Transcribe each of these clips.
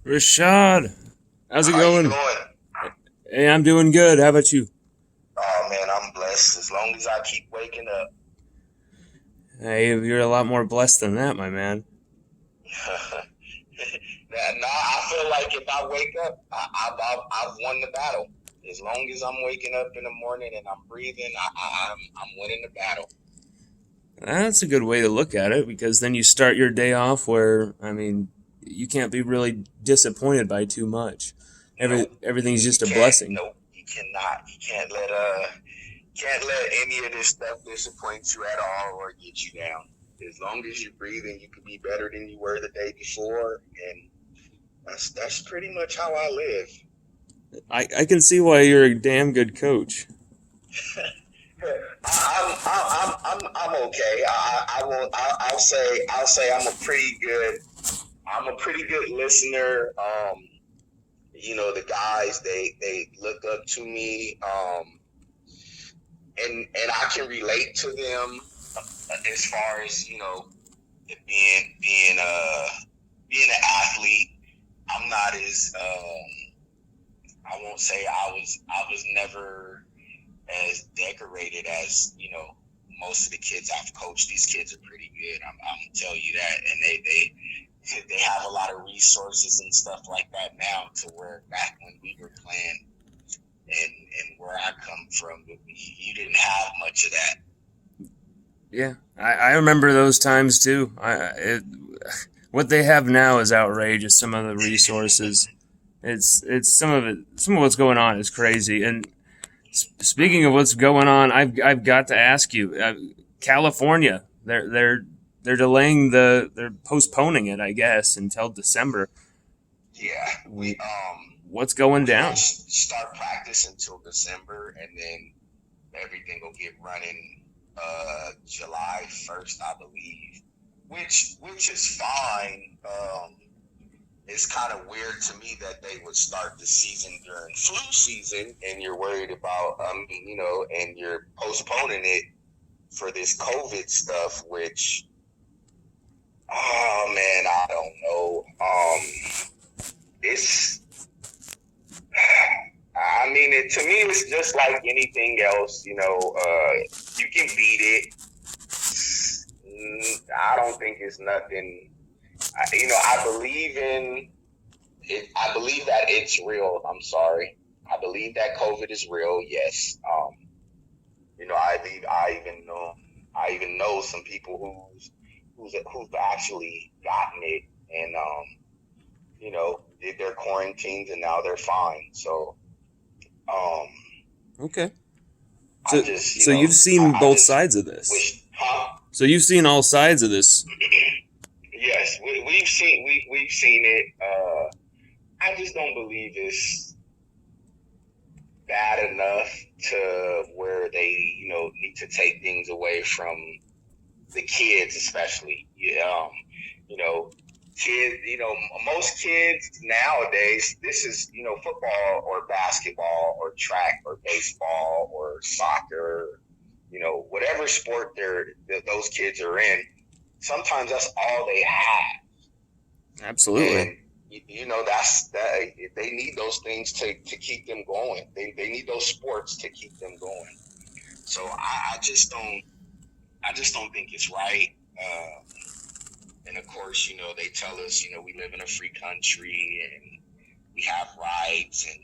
Rashad, how's it How you going? doing? Hey, I'm doing good. How about you? Oh man, I'm blessed. As long as I keep waking up. Hey, you're a lot more blessed than that, my man. Nah, I feel like if I wake up, I've won the battle. As long as I'm waking up in the morning and I'm breathing, I'm winning the battle. That's a good way to look at it because then you start your day off where, you can't be really disappointed by too much. Nope, Everything's you just a can't. blessing. Nope, you cannot. You can't let any of this stuff disappoint you at all or get you down. As long as you're breathing, you can be better than you were the day before, and that's pretty much how I live. I can see why you're a damn good coach. I'm okay. I will. I'll say I'm a pretty good listener. The guys they look up to me. And I can relate to them as far as being an athlete. I'm not as I won't say I was never as decorated as most of the kids I've coached. These kids are pretty good. I'm gonna tell you that, and they have a lot of resources and stuff like that now. To where back when we were playing, and where I come from, you didn't have much of that. Yeah, I remember those times too. What they have now is outrageous. Some of the resources, it's some of what's going on is crazy. And speaking of what's going on, I've got to ask you, California, they're delaying they're postponing it, I guess, until December. Yeah, What's going we down? won't start practice until December, and then everything will get running July 1st, I believe. Which is fine. It's kind of weird to me that they would start the season during flu season, and you're worried about, and you're postponing it for this COVID stuff. Which, oh man, I don't know. It's, to me, it's just like anything else. You can beat it. I don't think it's nothing. I believe in it. I believe that it's real. I'm sorry. I believe that COVID is real. Yes. I even know some people who's actually gotten it, and did their quarantines, and now they're fine. So um, Okay, I so just so you've seen I both just sides of this. wish, huh? So you've seen all sides of this. Yes, we've seen it. I just don't believe it's bad enough to where they need to take things away from the kids, especially. Yeah, kids. Most kids nowadays. This is football or basketball or track or baseball or soccer. Whatever sport those kids are in. Sometimes that's all they have, Absolutely. and that's that. They need those things to keep them going. They need those sports to keep them going. So I just don't think it's right. And of course, they tell us, we live in a free country and we have rights. And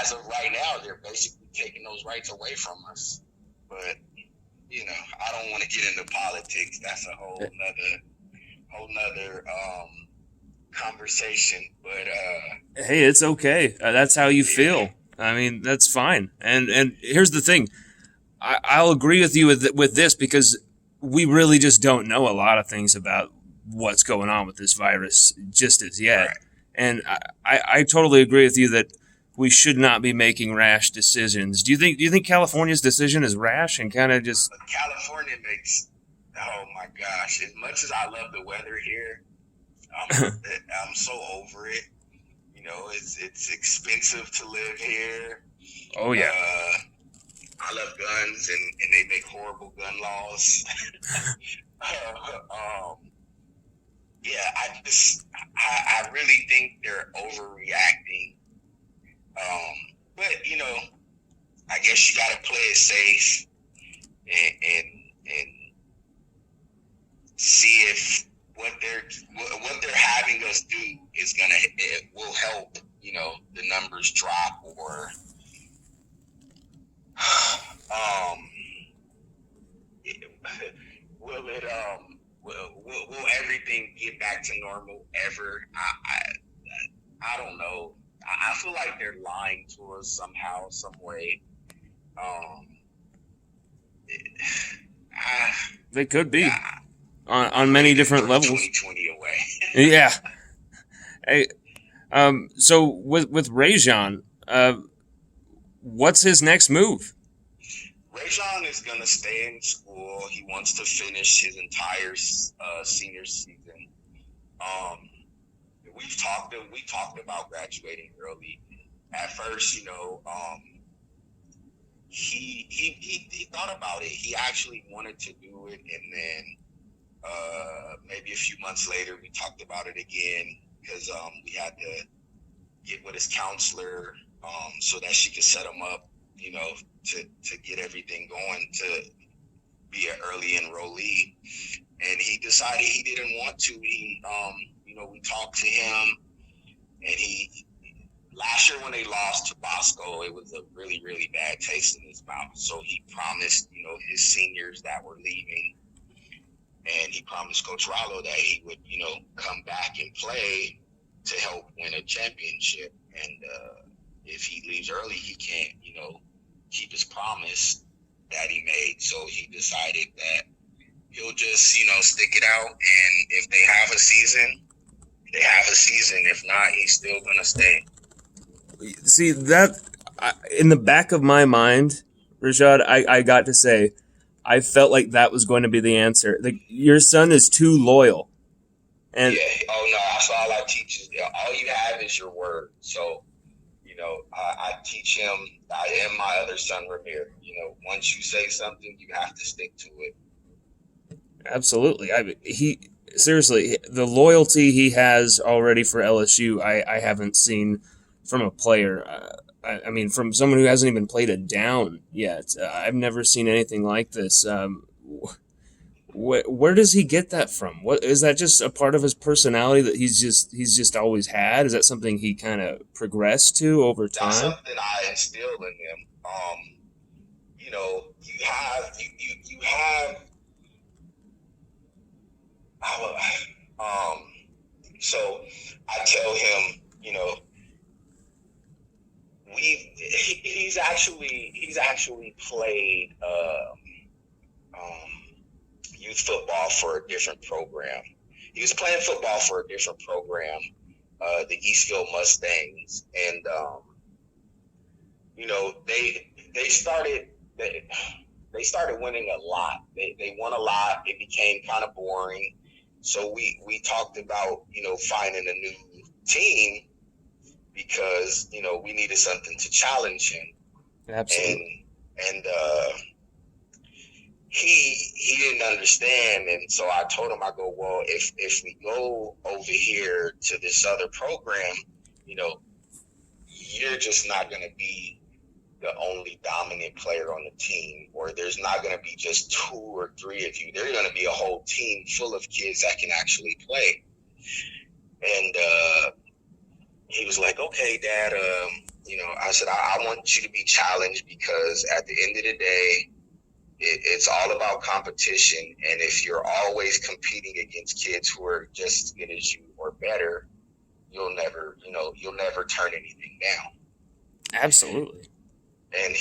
as of right now, they're basically taking those rights away from us. But I don't want to get into politics. That's a whole nother conversation. But Hey, it's okay. That's how you yeah, feel. That's fine. And here's the thing. I'll agree with you with this because we really just don't know a lot of things about what's going on with this virus just as yet. right. And I totally agree with you that we should not be making rash decisions. Do you think California's decision is rash and kind of just But California makes, oh my gosh, as much as I love the weather here, I'm so over it. It's expensive to live here. oh yeah. Uh, I love guns, and they make horrible gun laws. um, yeah, I really think they're overreacting. But I guess you got to play it safe and see if what they're having us do it will help the numbers drop, or will it will everything get back to normal ever? I don't know. I feel like they're lying to us somehow, some way. They could be Yeah, on many different levels. 2020 away. Yeah. Hey, so with Raesjon, what's his next move? Raesjon is going to stay in school. He wants to finish his entire senior season. We talked about graduating early. At first, he thought about it. He actually wanted to do it, and then maybe a few months later, we talked about it again because we had to get with his counselor so that she could set him up, to get everything going to be an early enrollee. And he decided he didn't want to. We talked to him, and last year when they lost to Bosco, it was a really, really bad taste in his mouth. So he promised, his seniors that were leaving, and he promised Coach Rollo that he would, come back and play to help win a championship. And if he leaves early, he can't, keep his promise that he made. So he decided that he'll just, stick it out. And if they have a season, they have a season. If not, he's still going to stay. See, that in the back of my mind, Rashad, I got to say, I felt like that was going to be the answer. Your son is too loyal. And yeah. Oh, no. That's all I teach is all you have is your word. So, I teach him, and my other son, Ramir, once you say something, you have to stick to it. Absolutely. Seriously, the loyalty he has already for LSU, I haven't seen from a player. I mean, from someone who hasn't even played a down yet. I've never seen anything like this. Where does he get that from? What is that? Just a part of his personality that he's just always had? Is that something he kind of progressed to over time? That's something I instilled in him. You have. So I tell him, he's actually played youth football for a different program. He was playing football for a different program, the Eastville Mustangs, and they started winning a lot. They won a lot. It became kind of boring. So we talked about, finding a new team because, we needed something to challenge him. Absolutely. And he didn't understand. And so I told him, I go, well, if we go over here to this other program, you're just not going to be the only dominant player on the team, or there's not going to be just 2 or 3 of you. There's going to be a whole team full of kids that can actually play. And he was like, okay, Dad, I said, I want you to be challenged because at the end of the day, it's all about competition. And if you're always competing against kids who are just as good as you or better, you'll never turn anything down. Absolutely. And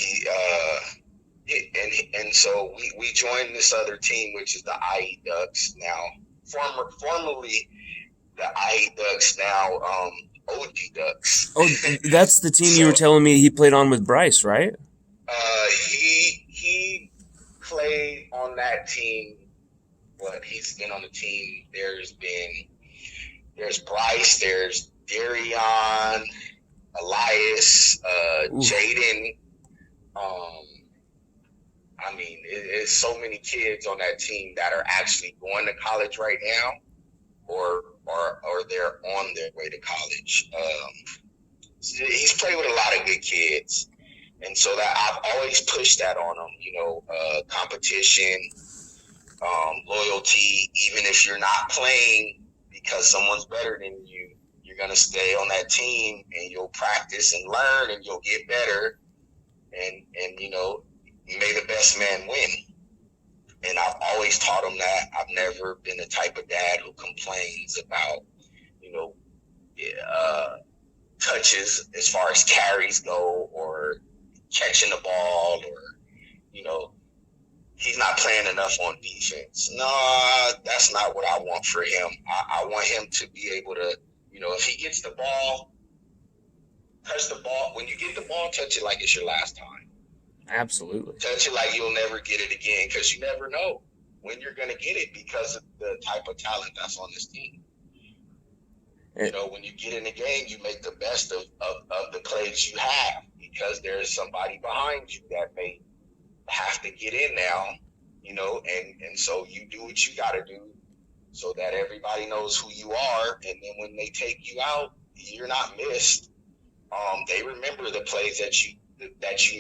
so we joined this other team, which is the IE Ducks now. Formerly the IE Ducks, now OD Ducks. Oh, that's the team you were telling me he played on with Bryce, right? He played on that team, but he's been on the team. There's Bryce, there's Darion, Elias, Jaden. It's so many kids on that team that are actually going to college right now, or or they're on their way to college. He's played with a lot of good kids, and so that I've always pushed that on him. Competition, loyalty. Even if you're not playing because someone's better than you, you're gonna stay on that team, and you'll practice and learn, and you'll get better. And may the best man win. And I've always taught him that. I've never been the type of dad who complains about, touches as far as carries go, or catching the ball, or, he's not playing enough on defense. No, that's not what I want for him. I want him to be able to, if he gets the ball, touch the ball. When you get the ball, touch it like it's your last time. Absolutely. Touch it like you'll never get it again, because you never know when you're going to get it because of the type of talent that's on this team. When you get in the game, you make the best of the plays you have, because there's somebody behind you that may have to get in now, and so you do what you got to do so that everybody knows who you are. And then when they take you out, you're not missed. They remember the plays that you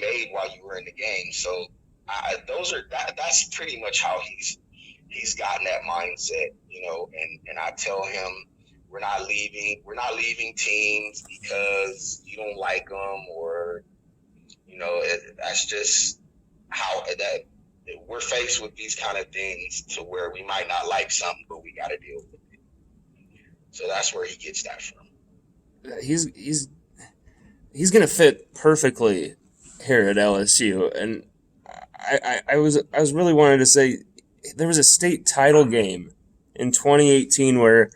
made while you were in the game. So that's pretty much how he's gotten that mindset, and I tell him, we're not leaving teams because you don't like them, or, that's just how that we're faced with these kind of things, to where we might not like something, but we got to deal with it. So that's where he gets that from. He's going to fit perfectly here at LSU. And I was really wanting to say, there was a state title game in 2018 where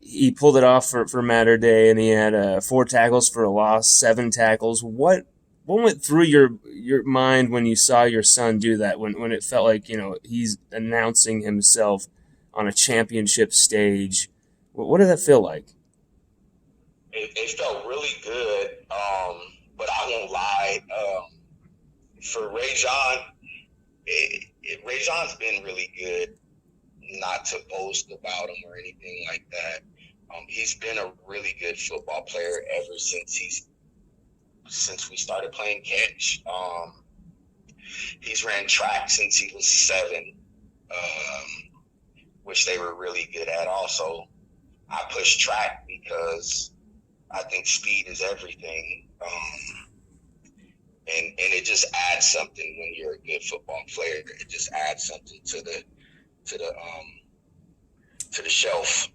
he pulled it off for Matter Day, and he had 4 tackles for a loss, 7 tackles. What went through your mind when you saw your son do that, when it felt like, he's announcing himself on a championship stage? What did that feel like? It felt really good, but I won't lie. For Raesjon, Raesjon's been really good. Not to boast about him or anything like that. He's been a really good football player ever since we started playing catch. He's ran track since he was 7, which they were really good at. Also, I push track because I think speed is everything. And it just adds something when you're a good football player. It just adds something to the shelf.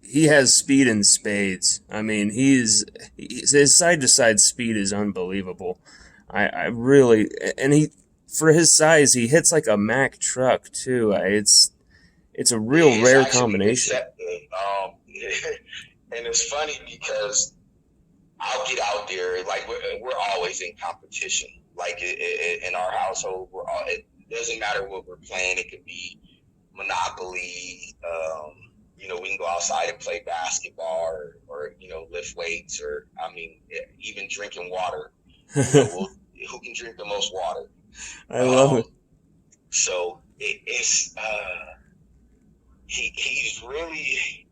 He has speed in spades. I mean, his side-to-side speed is unbelievable. I really, and for his size, he hits like a Mack truck too. It's a real rare combination. And it's funny because I'll get out there, like we're always in competition. Like in our household, it doesn't matter what we're playing. It could be Monopoly. We can go outside and play basketball, or lift weights, or even drinking water. Who can drink the most water? I love it. So it's he's really.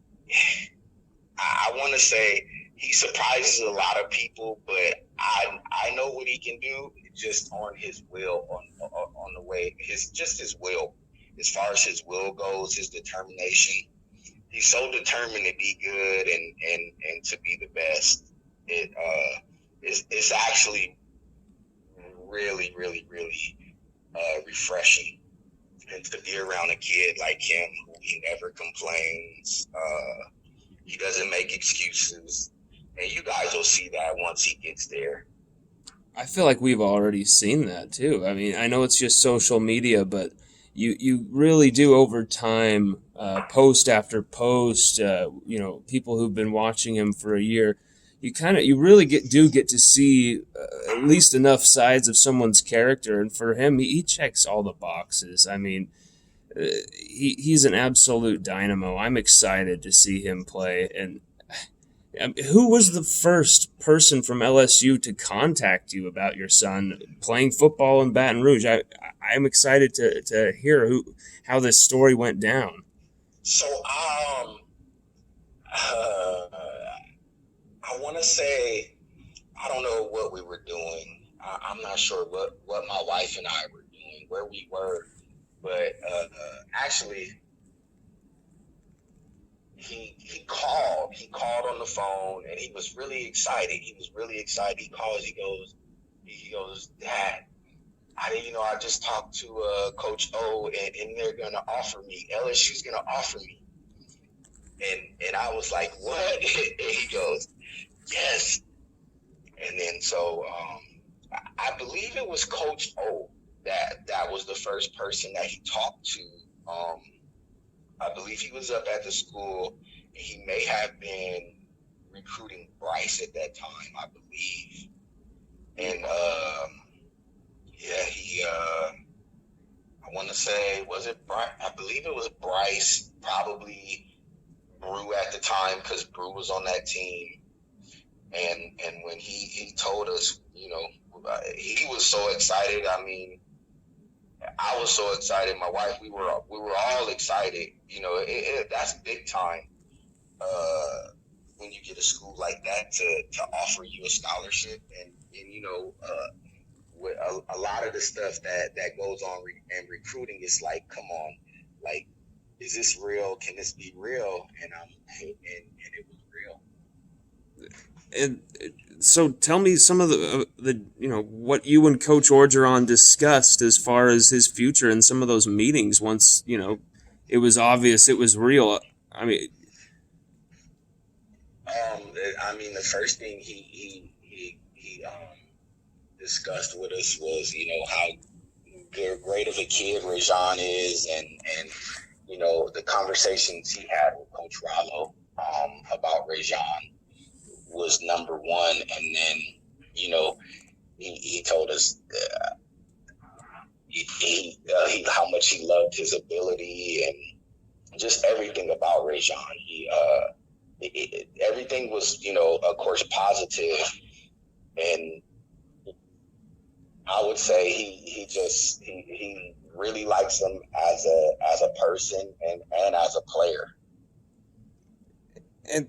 I want to say he surprises a lot of people, but I know what he can do just on his will, on the way his will. As far as his will goes, his determination. He's so determined to be good and to be the best. It's actually really, really, really refreshing, and to be around a kid like him who he never complains. He doesn't make excuses, and you guys will see that once he gets there. I feel like we've already seen that too. I mean, I know it's just social media, but you really do over time, post after post, people who've been watching him for a year, you really get to see at least enough sides of someone's character. And for him, he checks all the boxes. I mean, he's an absolute dynamo. I'm excited to see him play. And who was the first person from LSU to contact you about your son playing football in Baton Rouge? I'm excited to hear how this story went down. So I want to say, I don't know what we were doing. I'm not sure what my wife and I were doing, where we were, but actually, he called. He called on the phone, and he was really excited. He was really excited. He calls. He goes, Dad, I didn't, I just talked to Coach O, and they're gonna offer me. LSU's gonna offer me. And I was like, what? And he goes, yes. And then so I believe it was Coach O that was the first person that he talked to. I believe he was up at the school. He may have been recruiting Bryce at that time, I believe. And I want to say, was it Bryce? I believe it was Bryce, probably Brew at the time, because Brew was on that team. And when he told us, he was so excited. I mean, I was so excited. My wife, we were all excited. That's big time. When you get a school like that to offer you a scholarship, and with a lot of the stuff that goes on in recruiting, it's like, come on, like, is this real? Can this be real? And it was real. And so tell me some of the what you and Coach Orgeron discussed as far as his future in some of those meetings once it was obvious it was real. The first thing he discussed with us was how great of a kid Raesjon is, and the conversations he had with Coach Rollo about Raesjon was number one. And then he told us how much he loved his ability and just everything about Raesjon. Everything was of course positive, and I would say he really likes him as a person and as a player. And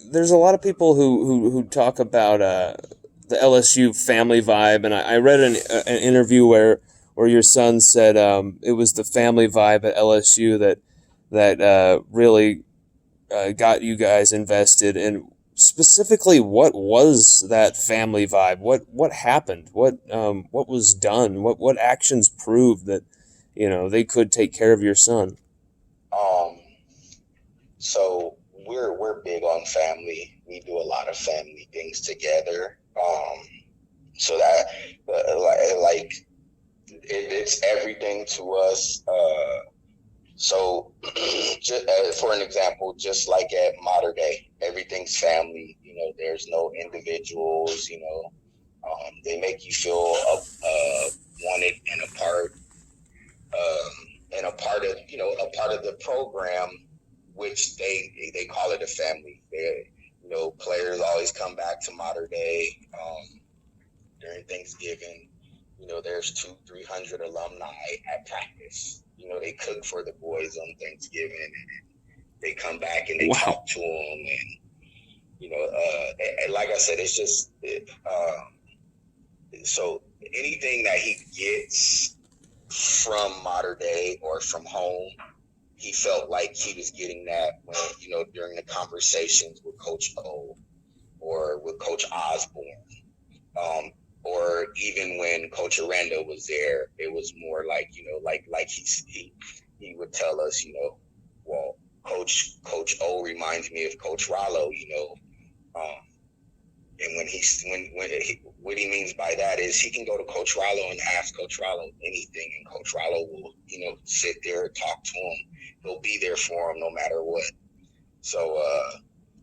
there's a lot of people who talk about the LSU family vibe, and I read an interview where your son said it was the family vibe at LSU that really got you guys invested. And specifically, what was that family vibe? What happened? What was done? What actions proved that they could take care of your son? So we're big on family. We do a lot of family things together. So that it's everything to us. So just, for an example, just like at Mater Day, everything's family. There's no individuals. They make you feel wanted and a part, and a part of the program, which they call it a family. Players always come back to Mater Day during Thanksgiving. There's 200-300 alumni at practice. They cook for the boys on Thanksgiving, and they come back and they talk to them, and like I said, it's just so anything that he gets from Mater Day or from home, he felt like he was getting that when during the conversations with Coach O or with Coach Osborne, or even when Coach Aranda was there. It was more like like he would tell us, well, Coach O reminds me of Coach Rollo, and what he means by that is he can go to Coach Rollo and ask Coach Rollo anything, and Coach Rollo will sit there and talk to him. He'll be there for him no matter what. So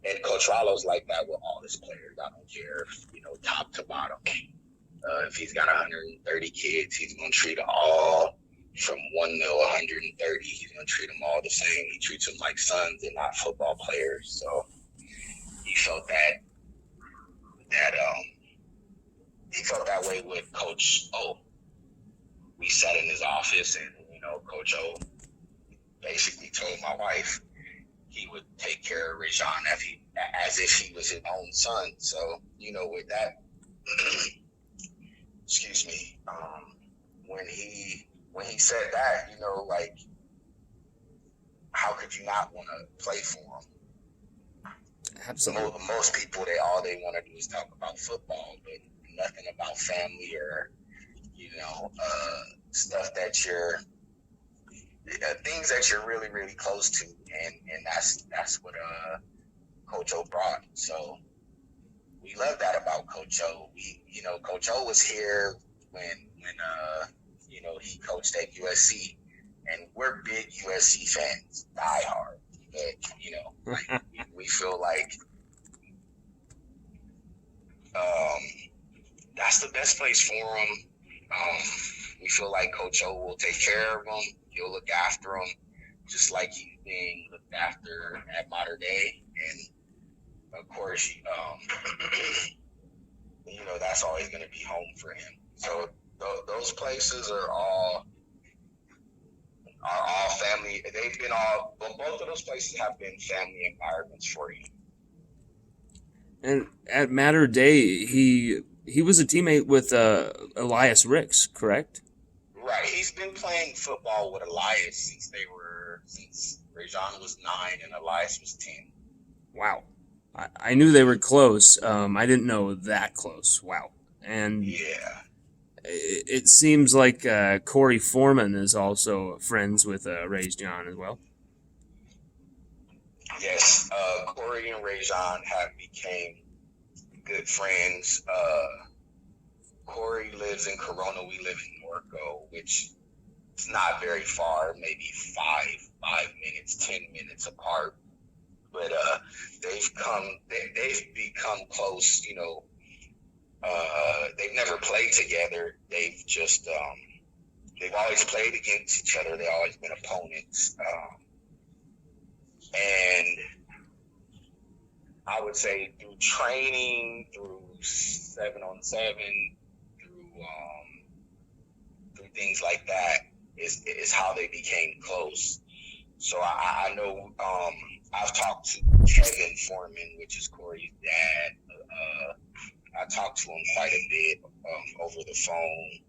and Coach Rollo's like that with all his players. I don't care if, top to bottom. If he's got 130 kids, he's going to treat them all from 1 to 130. He's going to treat them all the same. He treats them like sons and not football players. So he felt that he felt that way with Coach O. We sat in his office, and Coach O basically told my wife, he would take care of Raesjon as if he was his own son. So, with that, excuse me, when he said that, like, how could you not want to play for him? Absolutely. Most people, all they want to do is talk about football, but nothing about family or, stuff that things that you're really, really close to, and that's what Coach O brought. So we love that about Coach O. Coach O was here when he coached at USC, and we're big USC fans, die hard. But we feel like that's the best place for him. We feel like Coach O will take care of him. He'll look after him, just like he's being looked after at Mater Dei. And of course, that's always going to be home for him. So those places are all family. They've been both of those places have been family environments for him. And at Mater Dei, he was a teammate with Elias Ricks, correct? Right. He's been playing football with Elias since Raesjon was 9 and Elias was 10. Wow. I knew they were close. I didn't know that close. Wow. And yeah, it seems like Corey Foreman is also friends with Raesjon as well. Yes. Corey and Raesjon have became good friends. Corey lives in Corona. We live in Norco, which is not very far, maybe 5 minutes, 10 minutes apart. But they've become close. They've never played together. They've just they've always played against each other. They've always been opponents. And I would say through training, through 7-on-7, through things like that is how they became close. So I know I've talked to Kevin Foreman, which is Corey's dad. I talked to him quite a bit over the phone,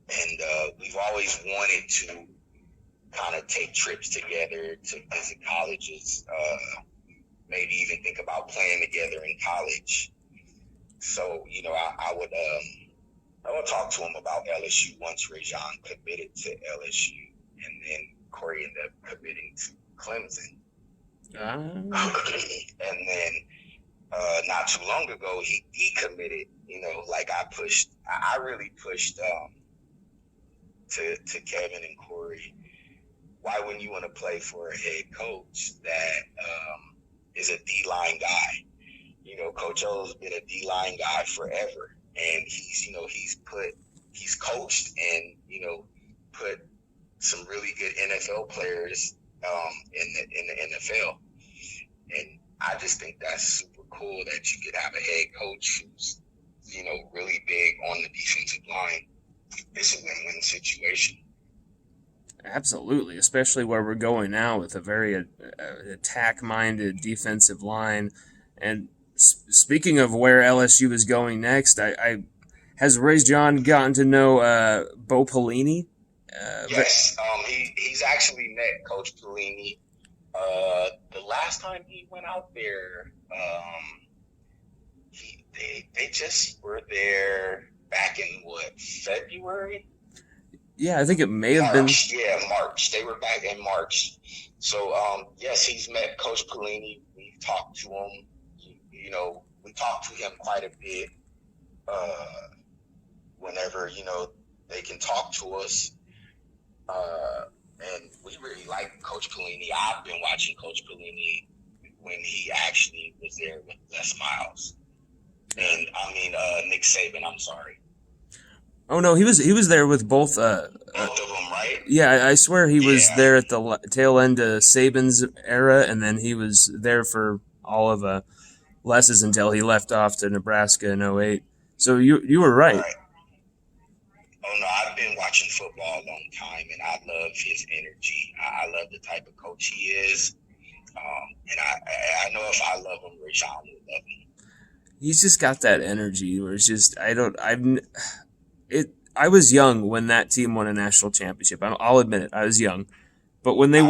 and we've always wanted to kind of take trips together to visit colleges, maybe even think about playing together in college. So, I would talk to him about LSU once Raesjon committed to LSU, and then Corey ended up committing to Clemson. And then not too long ago, he committed. I really pushed to Kevin and Corey. Why wouldn't you want to play for a head coach that is a D-line guy? Coach O's been a D-line guy forever, and he's coached and put some really good NFL players in the NFL, and I just think that's super cool that you could have a head coach who's really big on the defensive line. It's a win-win situation. Absolutely, especially where we're going now with a very attack-minded defensive line. And speaking of where LSU is going next, has Raesjon gotten to know Bo Pelini? Yes, he's actually met Coach Pelini. The last time he went out there, they just were there back in February? Yeah, I think it may have been. Yeah, March. They were back in March. So, yes, he's met Coach Pelini. We've talked to him. We talked to him quite a bit whenever, they can talk to us. And we really like Coach Pelini. I've been watching Coach Pelini when he actually was there with Les Miles. And, Nick Saban, I'm sorry. Oh no, he was there with both. Both of them, right? Yeah, I swear he was there at the tail end of Saban's era, and then he was there for all of Les's until he left off to Nebraska in 2008. So you were right. Oh no, I've been watching watching football a long time, and I love his energy. I love the type of coach he is. And I know if I love him, Raesjon will love him. He's just got that energy where it's just I was young when that team won a national championship. I'll admit it, I was young, but when they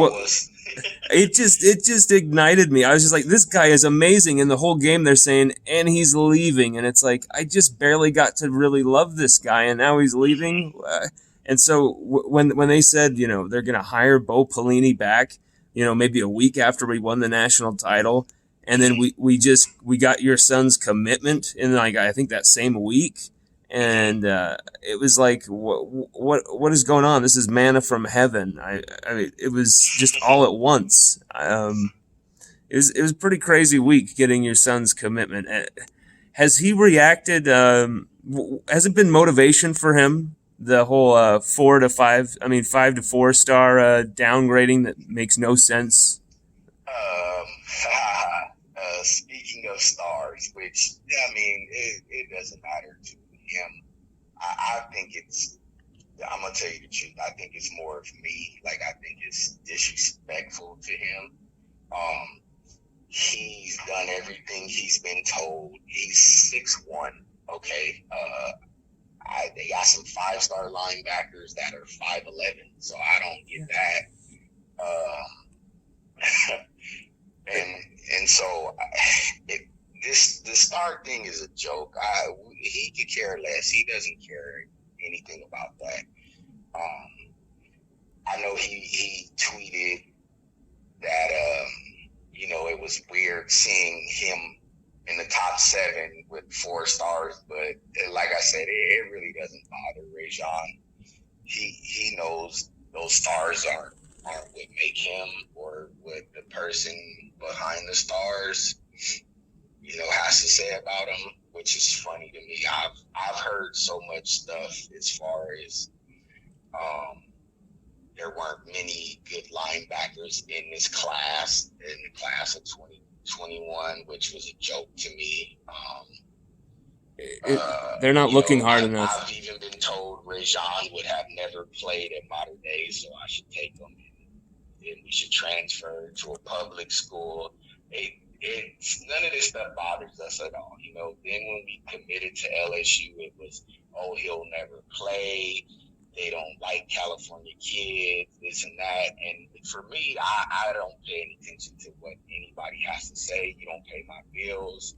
it just ignited me. I was just like, this guy is amazing. And the whole game they're saying, and he's leaving, and it's like I just barely got to really love this guy, and now he's leaving. And so when they said, they're gonna hire Bo Pelini back, maybe a week after we won the national title. And then we got your son's commitment in I think that same week, and it was like what is going on? This is manna from heaven. I mean, it was just all at once. It was a pretty crazy week getting your son's commitment. Has he reacted? Has it been motivation for him? The whole 5 to 4 star downgrading that makes no sense. Speaking of stars, which, it doesn't matter to him. I think I'm going to tell you the truth. I think it's more of me. I think it's disrespectful to him. He's done everything he's been told. He's 6'1", okay? They got some 5-star linebackers that are 5'11", so I don't get that. And so the star thing is a joke. He could care less. He doesn't care anything about that. I know he tweeted that it was weird seeing him in the top 7 with 4 stars, but like I said, it really doesn't bother Raesjon. He knows those stars aren't what make him or what the person behind the stars, has to say about him, which is funny to me. I've heard so much stuff as far as there weren't many good linebackers in this class, in the class of 2021, which was a joke to me. They're not looking hard enough. I've even been told Raesjon would have never played at Modern Day, so I should take him and we should transfer to a public school. None of this stuff bothers us at all. Then when we committed to LSU, it was, he'll never play. They don't like California kids, this and that. And for me, I don't pay any attention to what anybody has to say. You don't pay my bills.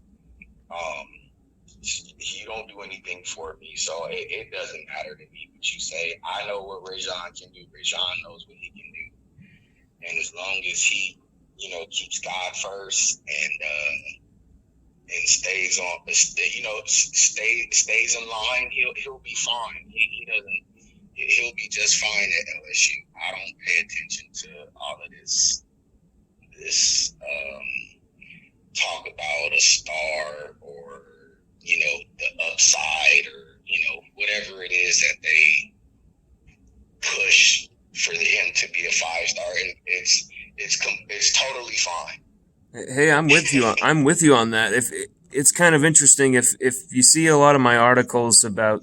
You don't do anything for me. So it doesn't matter to me what you say. I know what Raesjon can do. Raesjon knows what he can do. And as long as he, keeps God first and stays on, stays in line, he'll be fine. He'll be just fine at LSU. I don't pay attention to all of this talk about a star or the upside or whatever it is that they push for him to be a 5-star. It's totally fine. Hey, I'm with you. I'm with you on that. If it's kind of interesting if you see a lot of my articles about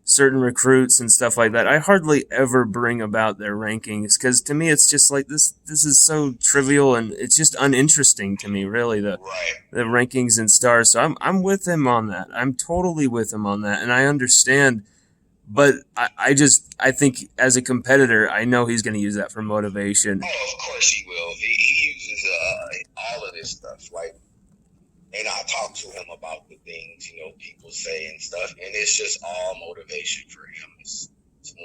certain recruits and stuff like that, I hardly ever bring about their rankings because to me it's just like this is so trivial and it's just uninteresting to me, really, the rankings and stars. So I'm with him on that. I'm totally with him on that, and I understand. But I think as a competitor, I know he's going to use that for motivation. Oh, of course he will. He uses all of this stuff. And I talk to him about the things, people say and stuff. And it's just all motivation for him. It's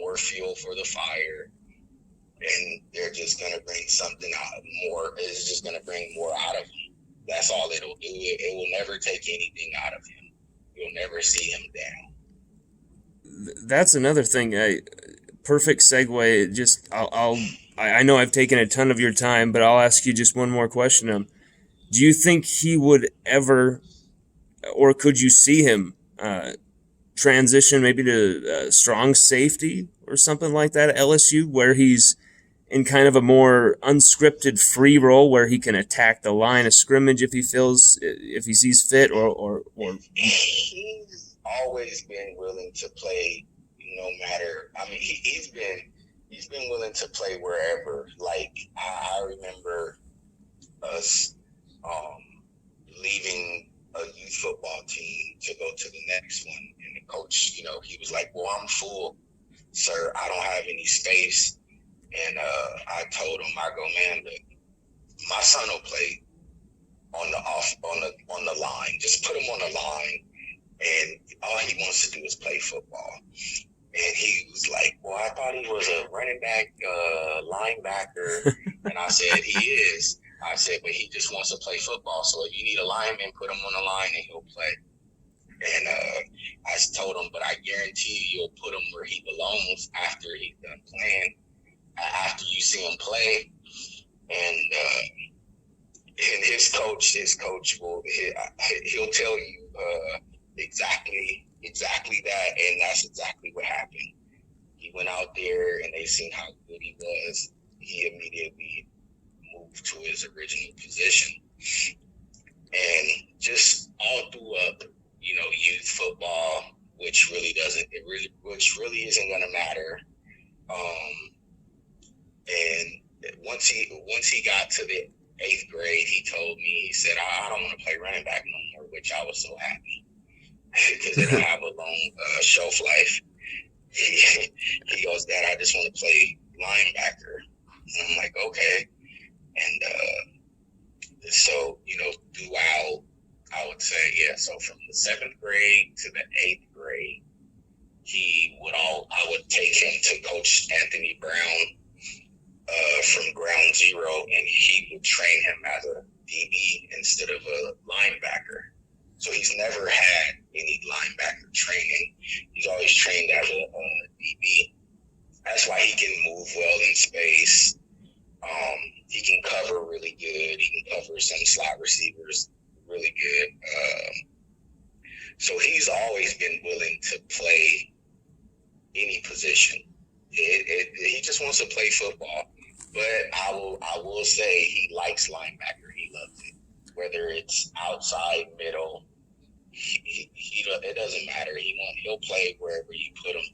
more fuel for the fire. And they're just going to bring something out more. It's just going to bring more out of him. That's all it'll do. It will never take anything out of him. You'll never see him down. That's another thing. Perfect segue. I know I've taken a ton of your time, but I'll ask you just one more question. Do you think he would ever, or could you see him transition maybe to strong safety or something like that at LSU, where he's in kind of a more unscripted free role where he can attack the line of scrimmage if he sees fit, or He's always been willing to play, no matter. I mean, he's been willing to play wherever. Like I remember us leaving a youth football team to go to the next one, and the coach, he was like, "Well, I'm full, sir. I don't have any space." And I told him, I go, "Man, look, my son will play on the line. Just put him on the line, and all he wants to do is play football." And he was like, "Well, I thought he was a running back, linebacker." And I said, "He is." I said, "But he just wants to play football. So if you need a lineman, put him on the line and he'll play." And I told him, "But I guarantee you'll put him where he belongs after he's done playing, after you see him play." And his coach will he'll tell you exactly that, and that's exactly what happened. He went out there, and they seen how good he was. He immediately moved to his original position, and just all through up, youth football, which really isn't going to matter. And once he got to the 8th grade, he told me, he said, I don't want to play running back no more," which I was so happy because they don't have a long shelf life. He goes, "Dad, I just want to play linebacker." And I'm like, "Okay." And so, throughout, I would say, so from the 7th grade to the 8th grade, I would take him to Coach Anthony Brown from ground zero, and he would train him as a DB instead of a linebacker. So he's never had any linebacker training. He's always trained as a DB. That's why he can move well in space. He can cover really good. He can cover some slot receivers really good. So he's always been willing to play any position. He just wants to play football. But I will say he likes linebacker. He loves it. Whether it's outside, middle, it doesn't matter. He'll play wherever you put him,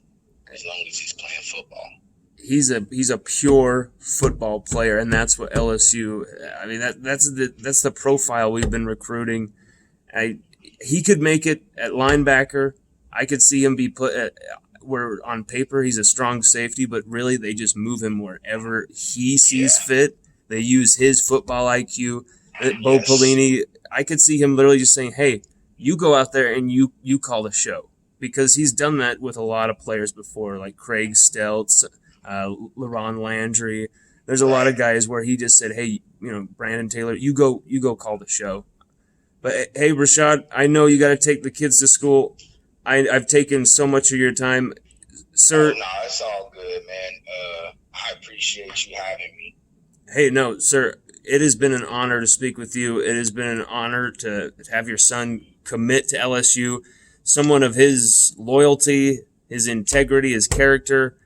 as long as he's playing football. He's a pure football player, and that's what LSU. I mean, that's the profile we've been recruiting. He could make it at linebacker. I could see him be put at, where on paper he's a strong safety, but really they just move him wherever he sees fit. They use his football IQ. Bo Pelini, I could see him literally just saying, "Hey, you go out there and you call the show," because he's done that with a lot of players before, like Craig Stelz, LaRon Landry. There's a lot of guys where he just said, "Hey, Brandon Taylor, you go call the show." But hey, Rashad, I know you got to take the kids to school. I've taken so much of your time, sir. Oh, no, it's all good, man. I appreciate you having me. Hey, no, sir. It has been an honor to speak with you. It has been an honor to have your son commit to LSU. Someone of his loyalty, his integrity, his character.